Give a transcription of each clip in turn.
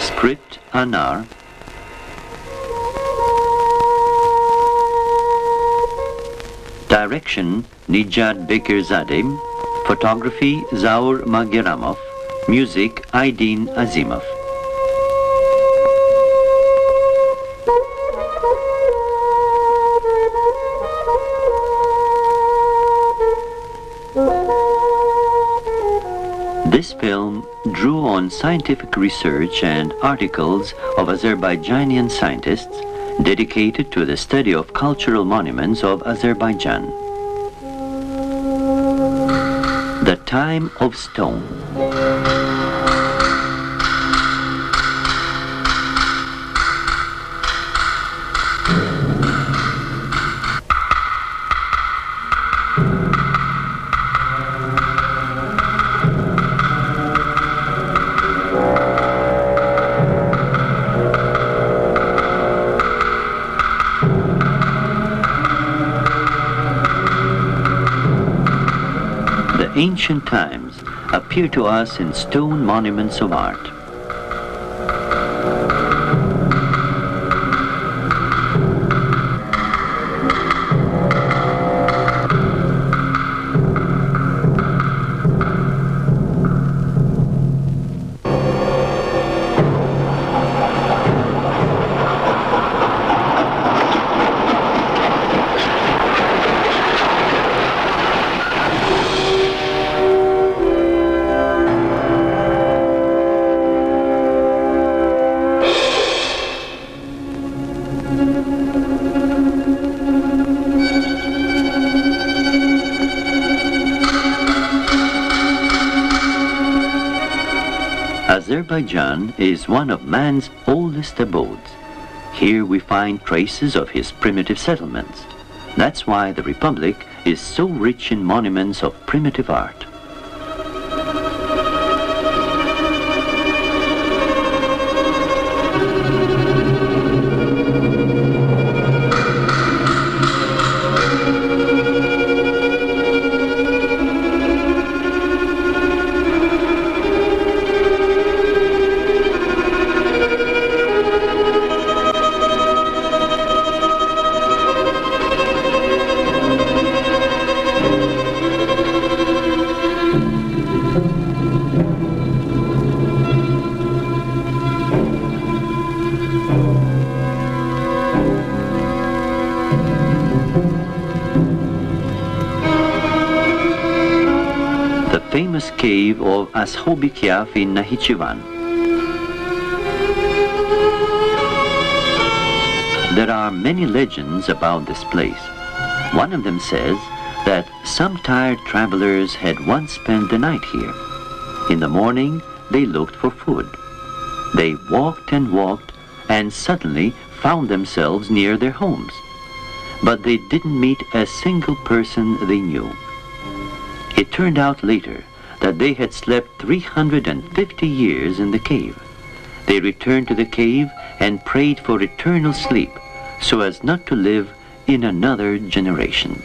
Script Anar. Direction Nijat Bekirzadeh. Photography Zaur Magyaramov. Music Aydin Azimov. This film drew on scientific research and articles of Azerbaijani scientists dedicated to the study of cultural monuments of Azerbaijan. The Time of Stone. Ancient times appear to us in stone monuments of art. Azerbaijan is one of man's oldest abodes. Here we find traces of his primitive settlements. That's why the Republic is so rich in monuments of primitive art. Famous cave of Ashobikyaf in Nakhchivan. There are many legends about this place. One of them says that some tired travelers had once spent the night here. In the morning, they looked for food. They walked and walked and suddenly found themselves near their homes. But they didn't meet a single person they knew. It turned out later that they had slept 350 years in the cave. They returned to the cave and prayed for eternal sleep so as not to live in another generation.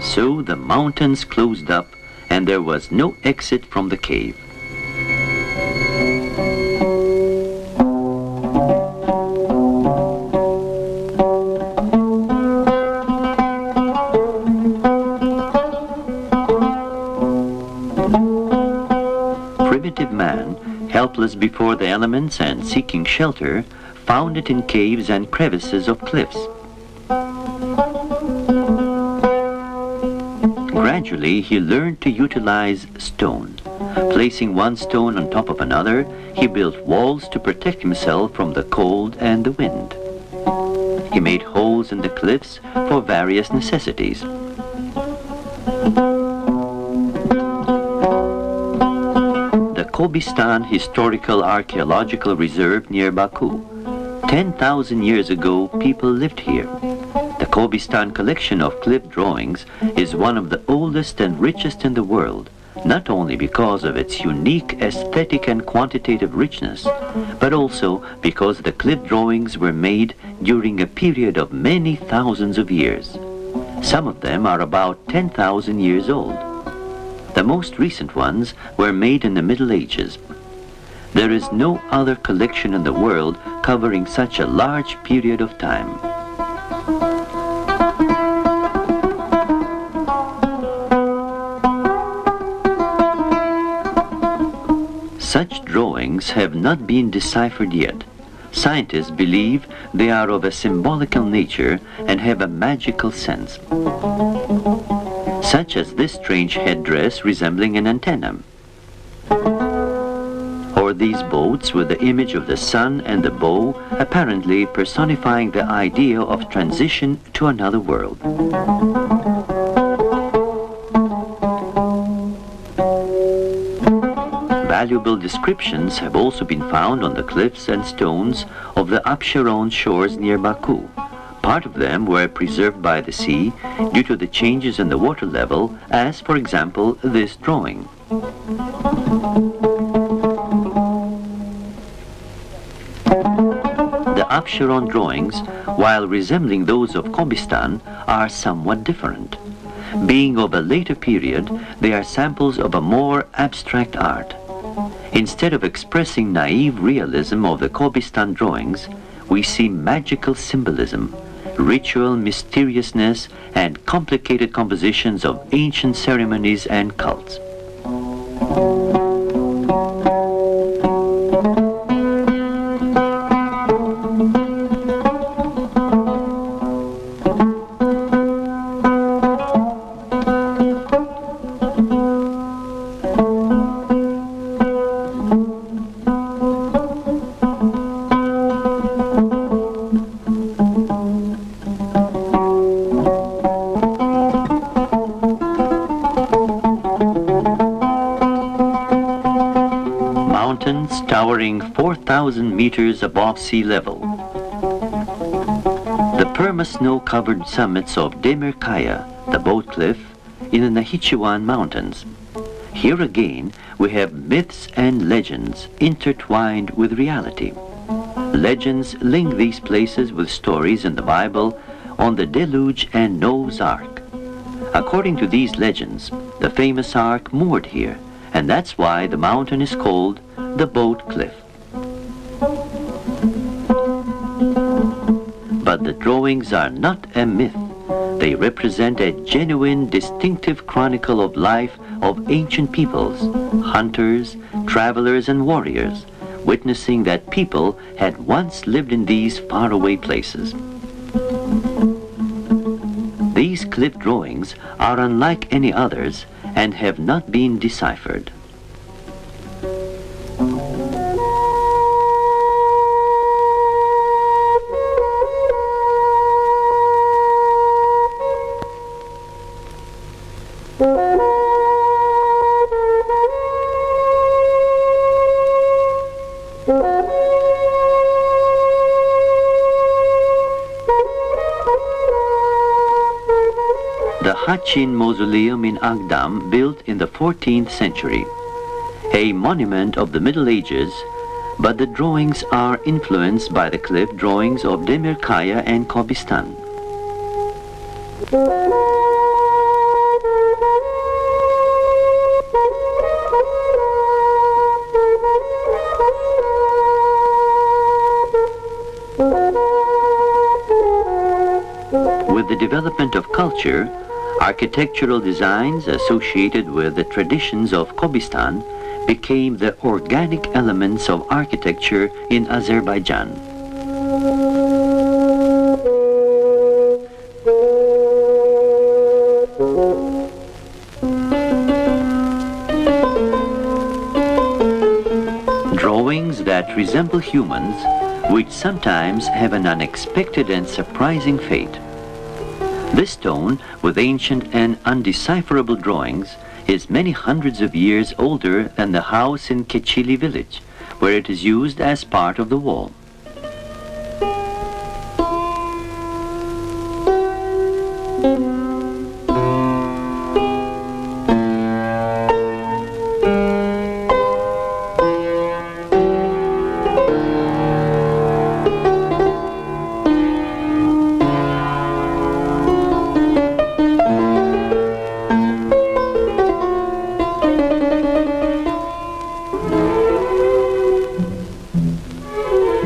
So the mountains closed up and there was no exit from the cave. Primitive man, helpless before the elements and seeking shelter, found it in caves and crevices of cliffs. Gradually, he learned to utilize stone. Placing one stone on top of another, he built walls to protect himself from the cold and the wind. He made holes in the cliffs for various necessities. The Kobistan Historical Archaeological Reserve near Baku. 10,000 years ago, people lived here. The Kobistan collection of cliff drawings is one of the oldest and richest in the world, not only because of its unique aesthetic and quantitative richness, but also because the cliff drawings were made during a period of many thousands of years. Some of them are about 10,000 years old. The most recent ones were made in the Middle Ages. There is no other collection in the world covering such a large period of time. Such drawings have not been deciphered yet. Scientists believe they are of a symbolical nature and have a magical sense, such as this strange headdress resembling an antenna, or these boats with the image of the sun and the bow apparently personifying the idea of transition to another world. Valuable descriptions have also been found on the cliffs and stones of the Absheron shores near Baku. Part of them were preserved by the sea due to the changes in the water level, as, for example, this drawing. The Absheron drawings, while resembling those of Kobistan, are somewhat different. Being of a later period, they are samples of a more abstract art. Instead of expressing naive realism of the Kobistan drawings, we see magical symbolism, ritual mysteriousness, and complicated compositions of ancient ceremonies and cults. Mountains towering 4,000 meters above sea level. The perma-snow-covered summits of Demirkaya, the boat cliff, in the Nakhchivan Mountains. Here again we have myths and legends intertwined with reality. Legends link these places with stories in the Bible on the deluge and Noah's Ark. According to these legends, the famous ark moored here, and that's why the mountain is called the Boat Cliff. But the drawings are not a myth. They represent a genuine, distinctive chronicle of life of ancient peoples, hunters, travelers, and warriors, witnessing that people had once lived in these faraway places. These cliff drawings are unlike any others and have not been deciphered. The Hachin Mausoleum in Agdam, built in the 14th century. A monument of the Middle Ages, but the drawings are influenced by the cliff drawings of Demirkaya and Kobistan. With the development of culture, architectural designs associated with the traditions of Kobistan became the organic elements of architecture in Azerbaijan. Drawings that resemble humans, which sometimes have an unexpected and surprising fate. This stone, with ancient and undecipherable drawings, is many hundreds of years older than the house in Keçili village, where it is used as part of the wall.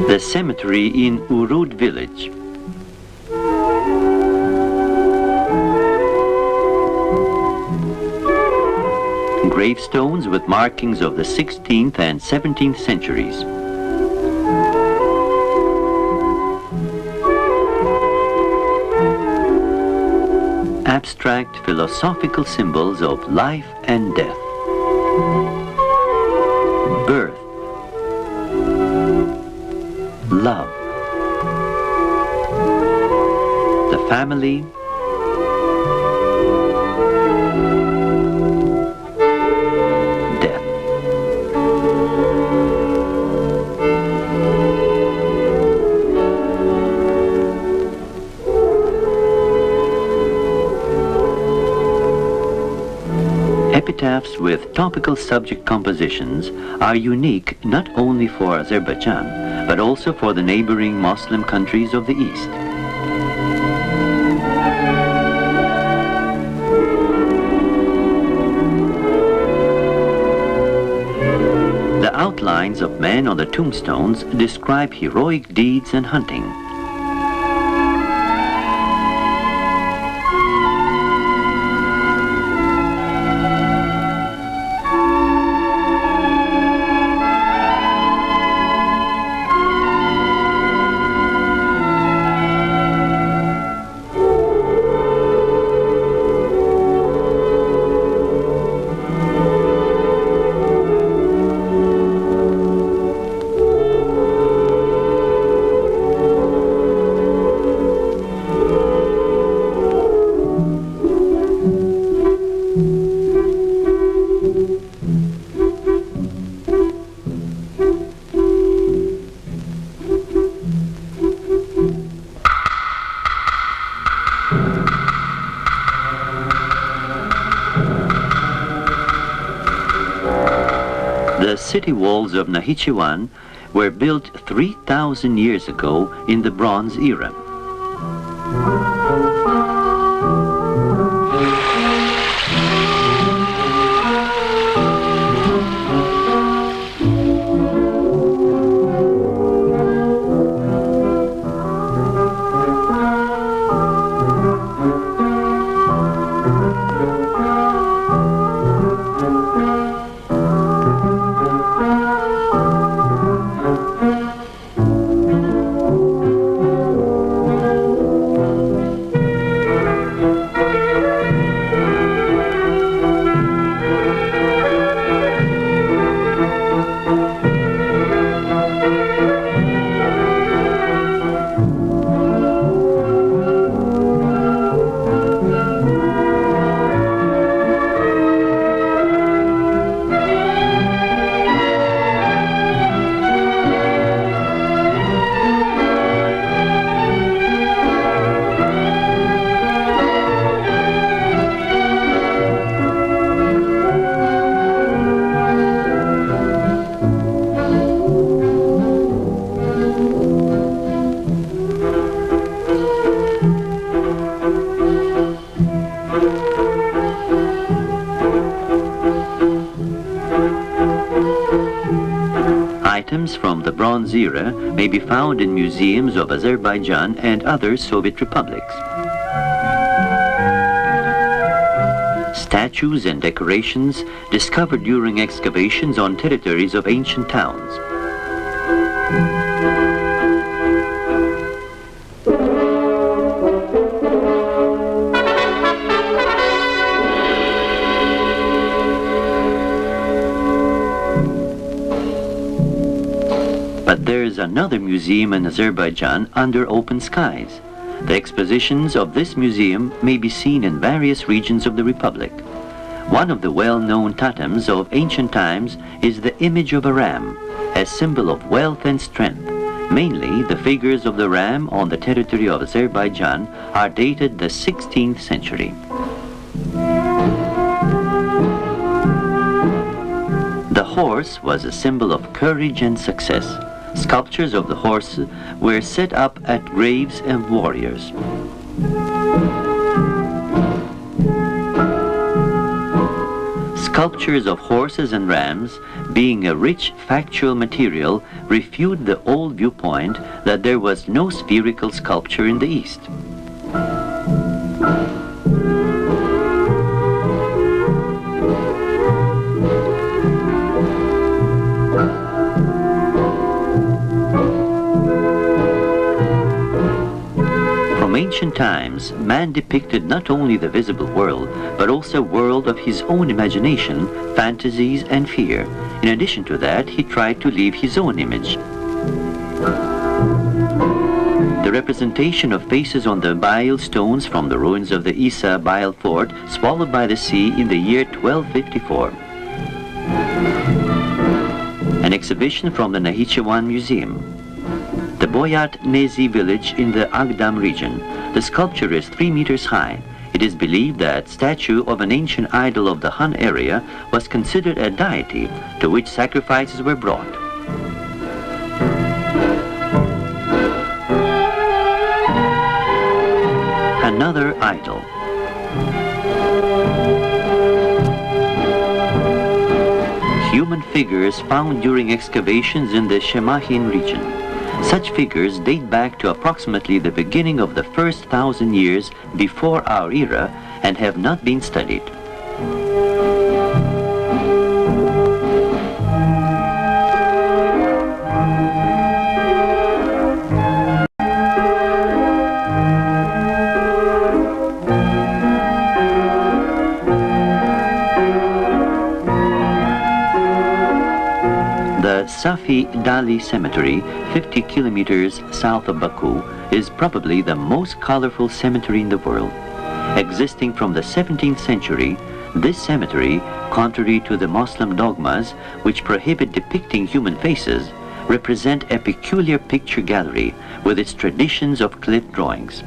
The cemetery in Urud village. Gravestones with markings of the 16th and 17th centuries. Abstract philosophical symbols of life and death. Birth. Love, the family, death. Epitaphs with topical subject compositions are unique not only for Azerbaijan, but also for the neighboring Muslim countries of the East. The outlines of men on the tombstones describe heroic deeds and hunting. The city walls of Nakhchivan were built 3,000 years ago in the Bronze era. Items from the Bronze era may be found in museums of Azerbaijan and other Soviet republics. Statues and decorations discovered during excavations on territories of ancient towns. But there is another museum in Azerbaijan under open skies. The expositions of this museum may be seen in various regions of the Republic. One of the well-known totems of ancient times is the image of a ram, a symbol of wealth and strength. Mainly, the figures of the ram on the territory of Azerbaijan are dated the 16th century. The horse was a symbol of courage and success. Sculptures of the horse were set up at graves of warriors. Sculptures of horses and rams, being a rich factual material, refute the old viewpoint that there was no spherical sculpture in the East. From ancient times, man depicted not only the visible world, but also a world of his own imagination, fantasies, and fear. In addition to that, he tried to leave his own image. The representation of faces on the bile stones from the ruins of the Isa bile fort, swallowed by the sea in the year 1254. An exhibition from the Nakhchivan Museum. The Boyat Nezi village in the Agdam region. The sculpture is 3 meters high. It is believed that statue of an ancient idol of the Han area was considered a deity to which sacrifices were brought. Another idol. Human figures found during excavations in the Shemahin region. Such figures date back to approximately the beginning of the first 1,000 years before our era and have not been studied. The Safi Dali Cemetery, 50 kilometers south of Baku, is probably the most colorful cemetery in the world. Existing from the 17th century, this cemetery, contrary to the Muslim dogmas which prohibit depicting human faces, represent a peculiar picture gallery with its traditions of cliff drawings.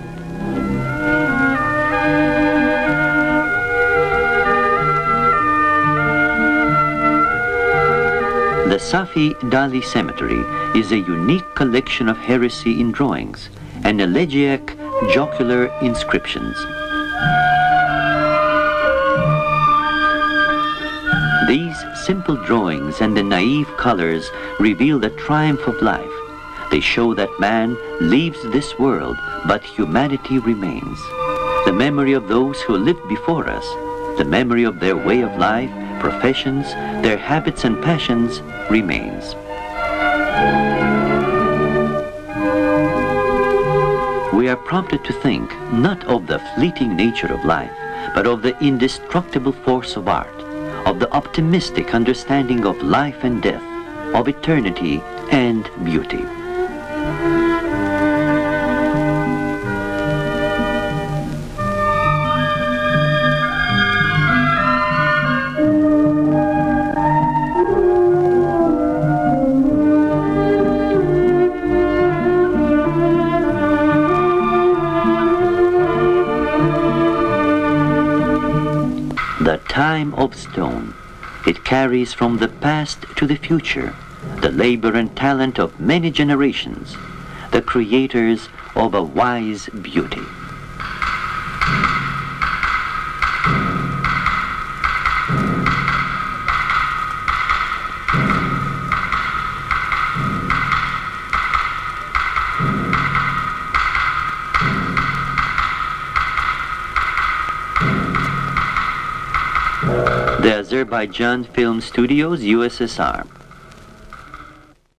The Safi Dali Cemetery is a unique collection of heresy in drawings and elegiac jocular inscriptions. These simple drawings and the naive colors reveal the triumph of life. They show that man leaves this world, but humanity remains. The memory of those who lived before us, the memory of their way of life, professions, their habits and passions remains. We are prompted to think not of the fleeting nature of life, but of the indestructible force of art, of the optimistic understanding of life and death, of eternity and beauty. The time of stone. It carries from the past to the future the labor and talent of many generations, the creators of a wise beauty. The Azerbaijan Film Studios, USSR.